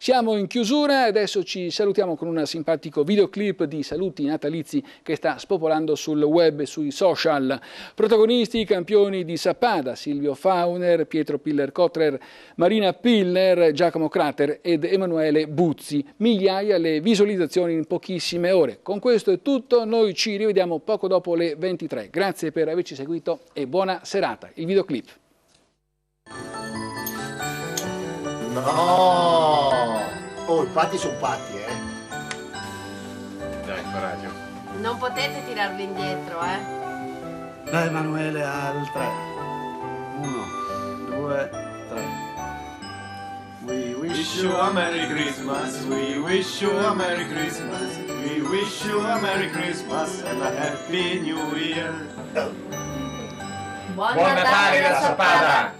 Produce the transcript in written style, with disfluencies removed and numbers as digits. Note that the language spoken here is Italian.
Siamo in chiusura, adesso ci salutiamo con un simpatico videoclip di saluti natalizi che sta spopolando sul web e sui social. Protagonisti, campioni di Sappada, Silvio Fauner, Pietro Piller-Cotrer, Marina Piller, Giacomo Crater ed Emanuele Buzzi. Migliaia le visualizzazioni in pochissime ore. Con questo è tutto, noi ci rivediamo poco dopo le 23. Grazie per averci seguito e buona serata. Il videoclip. No! Oh, i patti sono patti, Dai, coraggio. Non potete tirarvi indietro, eh? Dai Emanuele al 3. 1, 2, 3. We wish you a Merry Christmas, we wish you a Merry Christmas, we wish you a Merry Christmas and a Happy New Year. Buon Buon Natale da Sappada!